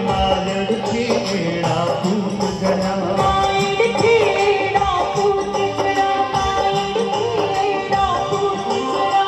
मायड़ खेड़ा पूत गया, मायड़ खेड़ा पूत गया, मायड़ खेड़ा पूत गया।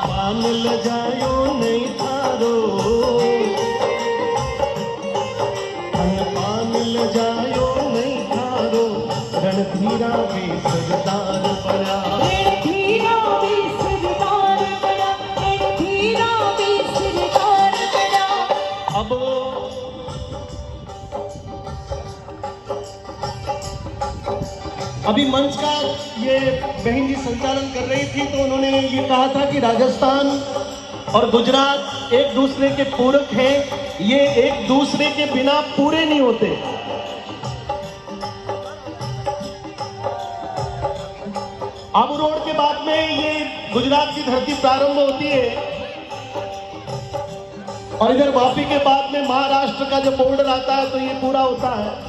पान ल जायो नहीं थारो, पान ल जायो नहीं थारो, रणधीरा भी सरदार बना, रणधीरा भी सरदार बना, रणधीरा भी सरदार बना। अब अभी मंच का ये बहन जी संचालन कर रही थी, तो उन्होंने ये कहा था कि राजस्थान और गुजरात एक दूसरे के पूरक हैं, ये एक दूसरे के बिना पूरे नहीं होते। आबू रोड के बाद में ये गुजरात की धरती प्रारंभ होती है और इधर वापी के बाद में महाराष्ट्र का जब बॉर्डर आता है तो ये पूरा होता है।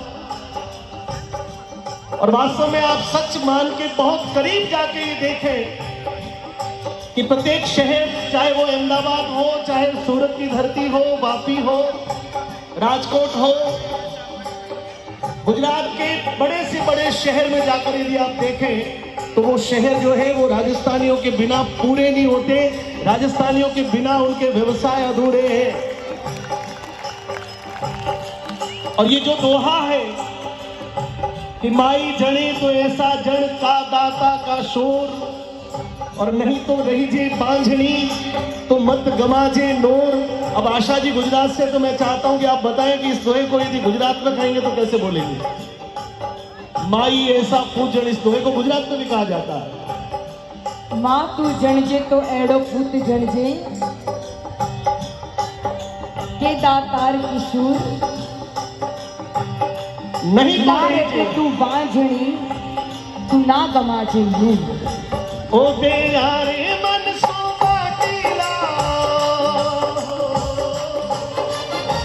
और वास्तव में आप सच मान के बहुत करीब जाके ये देखें कि प्रत्येक शहर, चाहे वो अहमदाबाद हो, चाहे सूरत की धरती हो, वापी हो, राजकोट हो, गुजरात के बड़े से बड़े शहर में जाकर यदि आप देखें तो वो शहर जो है वो राजस्थानियों के बिना पूरे नहीं होते, राजस्थानियों के बिना उनके व्यवसाय अधूरे हैं। और ये जो दोहा है कि माई जने तो ऐसा जन का दाता का शोर, और नहीं तो रही जे बांझनी तो मत गमाजे नोर। अब आशा जी गुजरात से, तो मैं चाहता हूं कि आप बताएं कि इस दोहे को यदि गुजरात में कहेंगे तो कैसे बोलेंगे। माई ऐसा पूजन, इस दोहे को गुजरात में भी कहा जाता है। मां तू जणजे तो एड़ो पूत जणजे के दातार किशोर, नहीं तो लारे के तू बांझणी तू ना गमाजे नूर। ओ बेयारे मन सो बाटीला,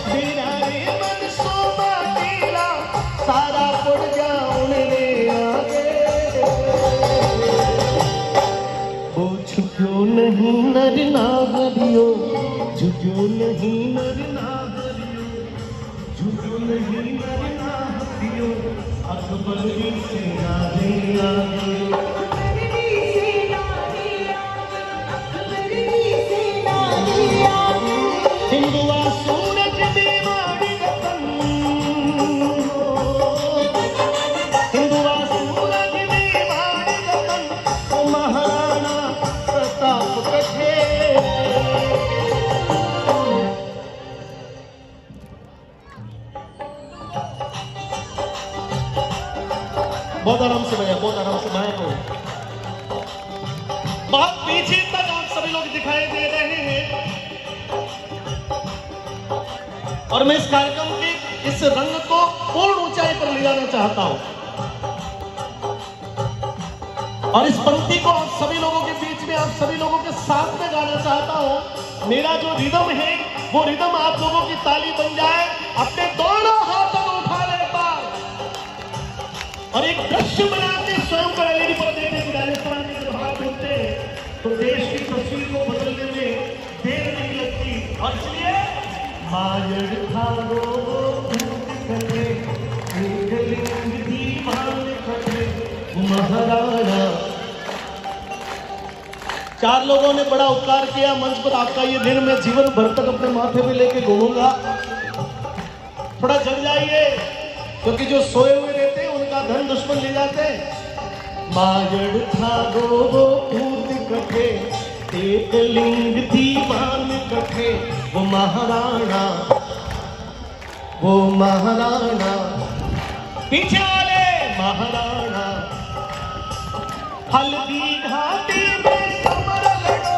बेयारे मन सो बाटीला, सारा पड़ जाऊं रे आगे। ओ झुक्यो नहीं नर नागरियो, झुक्यो नहीं नर नागरियो, झुक्यो नहीं नर नागरियो, अकबर की सेना दे आगे। हिंदुआ सूरज मेवाड़ी रतन, हिंदुआ सूरज मेवाड़ी रतन, ओ महाराणा प्रताप कथे। बहुत आराम से भैया, बहुत आराम से भाई को। बहुत पीछे तक आप सभी लोग दिखाई दे रहे हैं और मैं इस कार्यक्रम के इस रंग को पूर्ण ऊंचाई पर ले जाना चाहता हूं और इस पंक्ति को आप सभी लोगों के बीच में, आप सभी लोगों के साथ में गाना चाहता हूं। मेरा जो रिदम है वो रिदम आप लोगों की ताली बन जाए। अपने दोनों हाथों को उठा ले पार और एक दृश्य बना के स्वयं पर एलईडी पर्दे में राजस्थान के प्रभाव होते हैं तो देश की तस्वीर को बदलने में देर नहीं लगती। और इसलिए मायड़ थारो कटे, एक लिंग दीवान कटे, महाराणा। चार लोगों ने बड़ा उपकार किया मंच पर, आपका ये दिन मैं जीवन भर तक अपने माथे पे लेके घूमूंगा। थोड़ा जग जाइए क्योंकि जो सोए हुए रहते हैं उनका धन दुश्मन ले जाते हैं। मायड़ थारो पूत कटे, एक लिंग दीवान कटे, वो महाराणा, वो महाराणा, पीछे वाले महाराणा। हल्दी घाटी में समर लड़ो,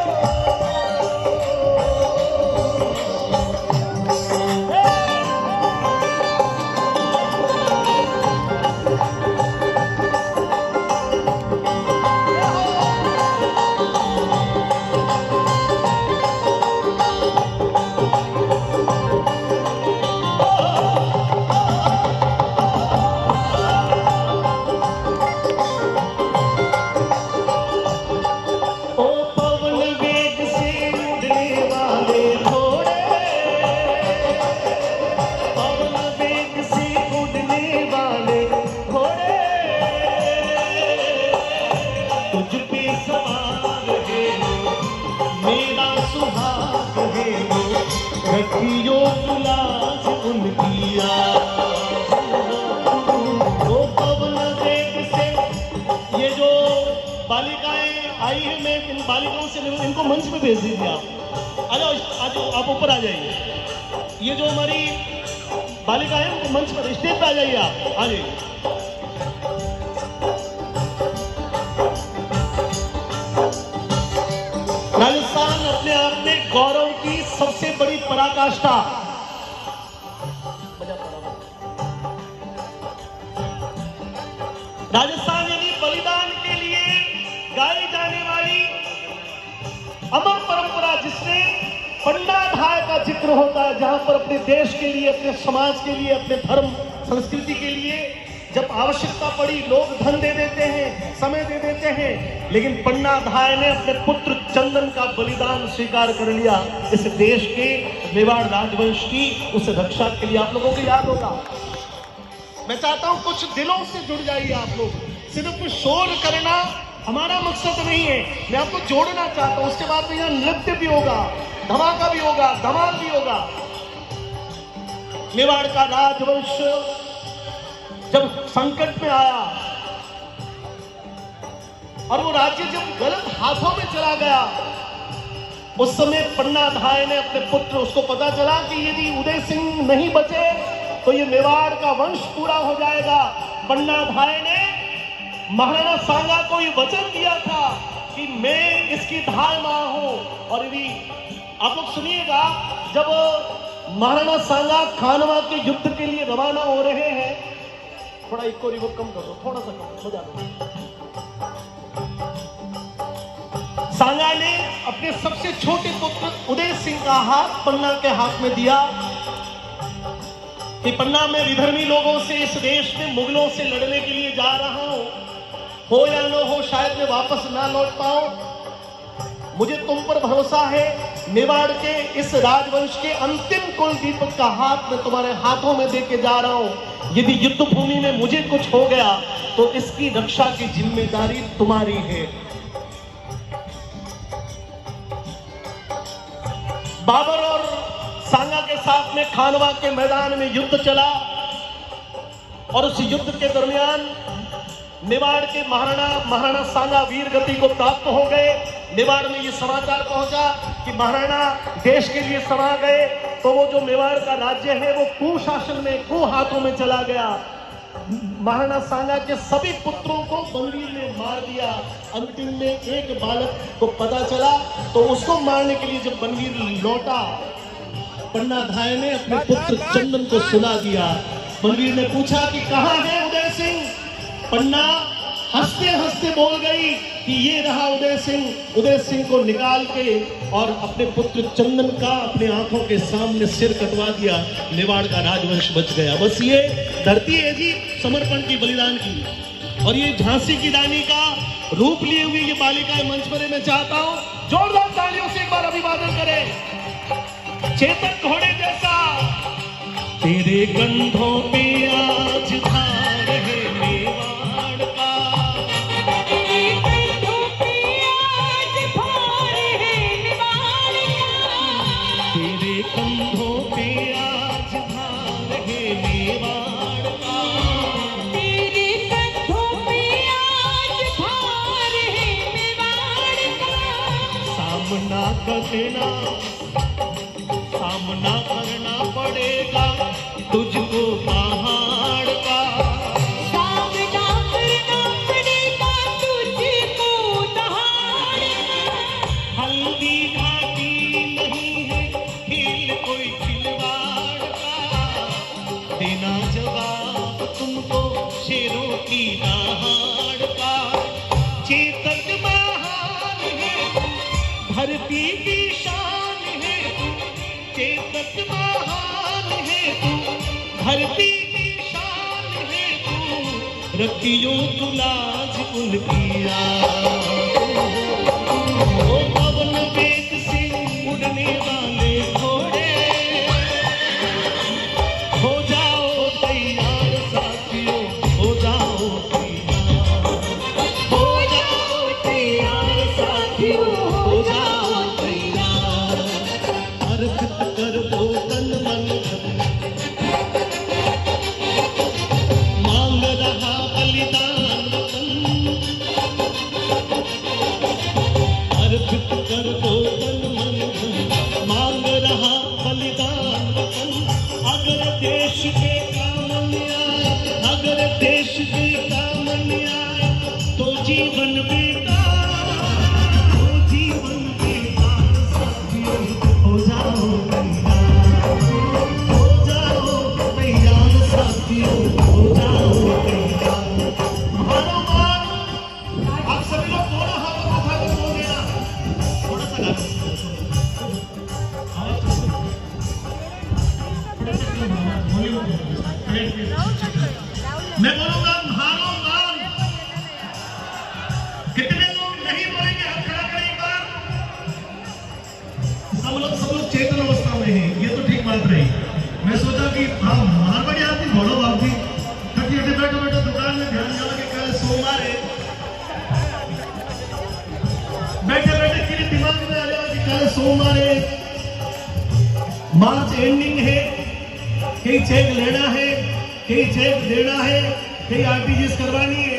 बालिकाएं आई हैं, मैं इन बालिकाओं से इनको मंच पे भेज दीजिए आप। आ जाओ, आप ऊपर आ जाइए। ये जो हमारी बालिकाएं हैं उनको मंच पर, स्टेज पे आ जाइए आप, आ जाइए। राजस्थान अपने आप में गौरव की सबसे बड़ी पराकाष्ठा, राजस्थान यानी बलिदान के लिए गाई जाने वाली अमर परंपरा, जिसमें पंडाधाय का जिक्र होता है, जहां पर अपने देश के लिए, अपने समाज के लिए, अपने धर्म संस्कृति के लिए जब आवश्यकता पड़ी लोग धन दे देते हैं, समय दे देते हैं, लेकिन पंडाधाय ने अपने पुत्र चंदन का बलिदान स्वीकार कर लिया इस देश के मेवाड़ राजवंश की उस रक्षा के लिए। आप लोगों को याद होगा, मैं चाहता हूं कुछ दिलों से जुड़ जाइए आप लोग। सिर्फ शोर करना हमारा मकसद नहीं है, मैं आपको जोड़ना चाहता हूं। उसके बाद में यहाँ नृत्य भी होगा, धमाका भी होगा, धमाल भी होगा। मेवाड़ का राजवंश जब संकट में आया और वो राज्य जब गलत हाथों में चला गया, उस समय पंडाधाय ने अपने पुत्र, उसको पता चला कि यदि उदय सिंह नहीं बचे तो ये मेवाड़ का वंश पूरा हो जाएगा। पंडाधाय ने महाराणा सांगा को ये वचन दिया था कि मैं इसकी धाय मां हूं। और यदि आप लोग सुनिएगा, जब महाराणा सांगा खानवा के युद्ध के लिए रवाना हो रहे हैं, थोड़ा इको रिवो कम कर दो, थोड़ा सा कम, बजा दो। सांगा ने अपने सबसे छोटे पुत्र उदय सिंह का हाथ पन्ना के हाथ में दिया कि पन्ना, मैं विधर्मी लोगों से, इस देश में मुगलों से लड़ने के लिए जा रहा हूं, हो या न हो, शायद मैं वापस ना लौट पाऊं, मुझे तुम पर भरोसा है। मेवाड़ के इस राजवंश के अंतिम कुल दीपक का हाथ मैं तुम्हारे हाथों में देके जा रहा हूं। यदि युद्ध भूमि में मुझे कुछ हो गया तो इसकी रक्षा की जिम्मेदारी तुम्हारी है। बाबर और सांगा के साथ में खानवा के मैदान में युद्ध चला और उस युद्ध के दरमियान मेवाड़ के महाराणा सांगा वीर गति को प्राप्त हो गए। मेवाड़ में ये समाचार पहुंचा कि महाराणा देश के लिए समा गए, तो वो जो मेवाड़ का राज्य है वो कुशासन में, कु हाथों में चला गया। महाराणा सांगा के सभी पुत्रों को बलवीर ने मार दिया। अंतिम में एक बालक को पता चला, तो उसको मारने के लिए जब बलवीर लौटा, पंडाधाय ने अपने पुत्र चंदन को सुला दिया। बलवीर ने पूछा कि कहां है उदय सिंह? पन्ना हंसते हंसते बोल गई कि ये रहा उदय सिंह। उदय सिंह को निकाल के और अपने पुत्र चंदन का अपने आंखों के सामने सिर कटवा दिया। मेवाड़ का राजवंश बच गया। बस ये धरती है जी समर्पण की, बलिदान की। और ये झांसी की रानी का रूप लिए हुए ये बालिकाएं मंच पर, मैं चाहता हूं जोरदार तालियों से एक बार अभिवादन करें। चेतक घोड़े जैसा तेरे कंधों पे आज भार है मेवाड़ का, तेरे कंधों पे आज भार है मेवाड़ का, तेरे कंधों पे आज भार है मेवाड़ का, तेरे कंधों पे आज भार है मेवाड़ का। सामना करना पड़ेगा तुझको पहाड़ का, सामना करना पड़ेगा तुझको दहाड़ का। हल्दी घाटी नहीं है खेल कोई खिलवाड़ का, देना जवाब तुमको शेरों की दहाड़ का। चेतक महान है धरती की शान है, चेतक महान है तू, धरती की शान है तू, रखियो तू लाज उनकी ओ पवन वेग से उड़ने वाले घोड़े, हो जाओ तैयार साथियों, हो जाओ तैयार, हो जाओ तैयार साथियों, हो जाओ तैयार। अर्पित कर दो तन मन धन, मांग रहा बलिदान वतन, अगर देश बेटा मन आए तो जीवन बेकार, तो जीवन बेकार साथियों हो जाओ तैयार, हो जाओ तैयार साथियों हो जाओ तैयार। मारो मारो, आप सभी लोग दोनों हाथों को उठाकर बोल देना, थोड़ा सा गा। मैं बोलूंगा मारो मान। कितने लोग नहीं बोलेंगे? हाथ खड़ा करें एक बार। सब लोग चेतन अवस्था में हैं, ये तो ठीक बात रही। मैं सोचा कि हाँ मारवाड़ी आदमी बोलो बाप जी, कटी हटे बैठो बैठो दुकान में ध्यान लगा के कल सोमवार है, बैठे बैठे किसी दिमाग में आ जाएगा कि कल सोमवार है, मार्च एंडिंग है, कहीं चेक लेना है, कहीं चेक देना है, कहीं आरटीजीएस करवानी है,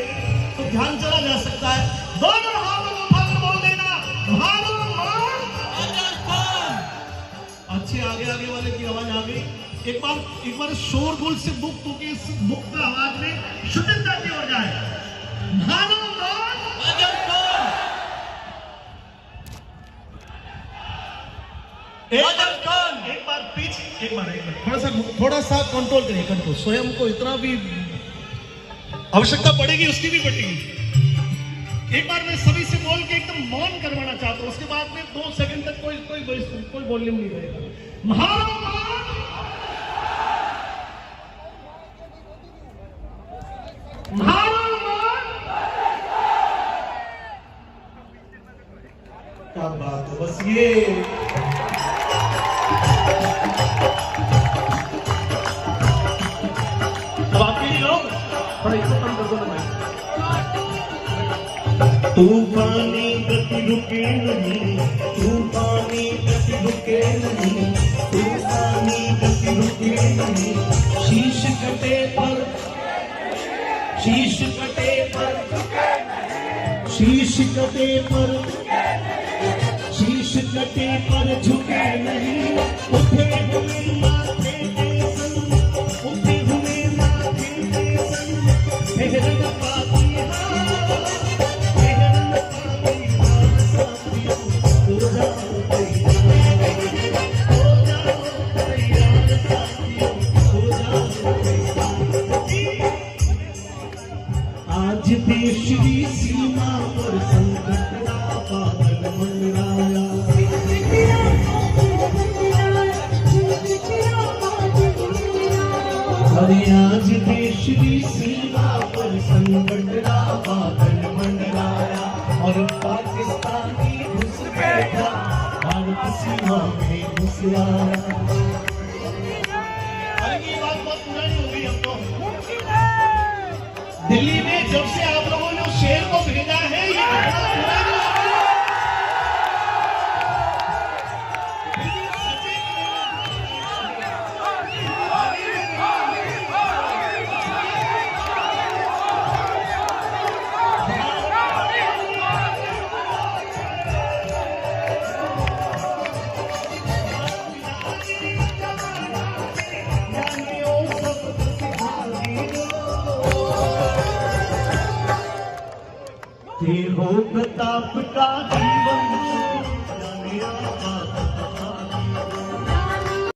तो ध्यान चला जा सकता है। दोनों हाथों को उठाकर बोल देना मारो मान। अच्छे आगे आगे वाले की आवाज आ गई। एक बार शोरगुल से मुक्त होकर इस मुक्त आवाज में शुद्धता की ओर जाए। मारो मान। एक बार पीछे, एक बार थोड़ा सा कंट्रोल करिए, कंट्रोल। स्वयं को इतना भी आवश्यकता पड़ेगी, उसकी भी पड़ेगी। एक बार मैं सभी से बोल के एकदम मौन करवाना चाहता हूं, उसके बाद में 2 सेकंड तक कोई वॉल्यूम नहीं रहेगा। मारो मान। मारो मान। क्या बात है, बस ये तूफानी गति रुके नहीं, तूफानी गति रुके नहीं, तूफानी गति रुके नहीं। शीश कटे पर, शीश कटे पर, शीश कटे पर, शीश कटे पर झुके नहीं। उठे हुए माथे के संग, उठे हुए माथे के संग, ठहरन पाती आज देश की सीमा पर संकट का बादल मंडराया। अरे आज देश की सीमा पर संकट का बादल मंडराया और पाकिस्तानी घुस बैठा भारत सीमा में घुस आया। ये बात बहुत पुरानी हो गई हमको। दिल्ली में जब से आप लोगों ने उस शेर को भेजा है, ये घटना पुरानी हो गई। हो प्रताप का जीवन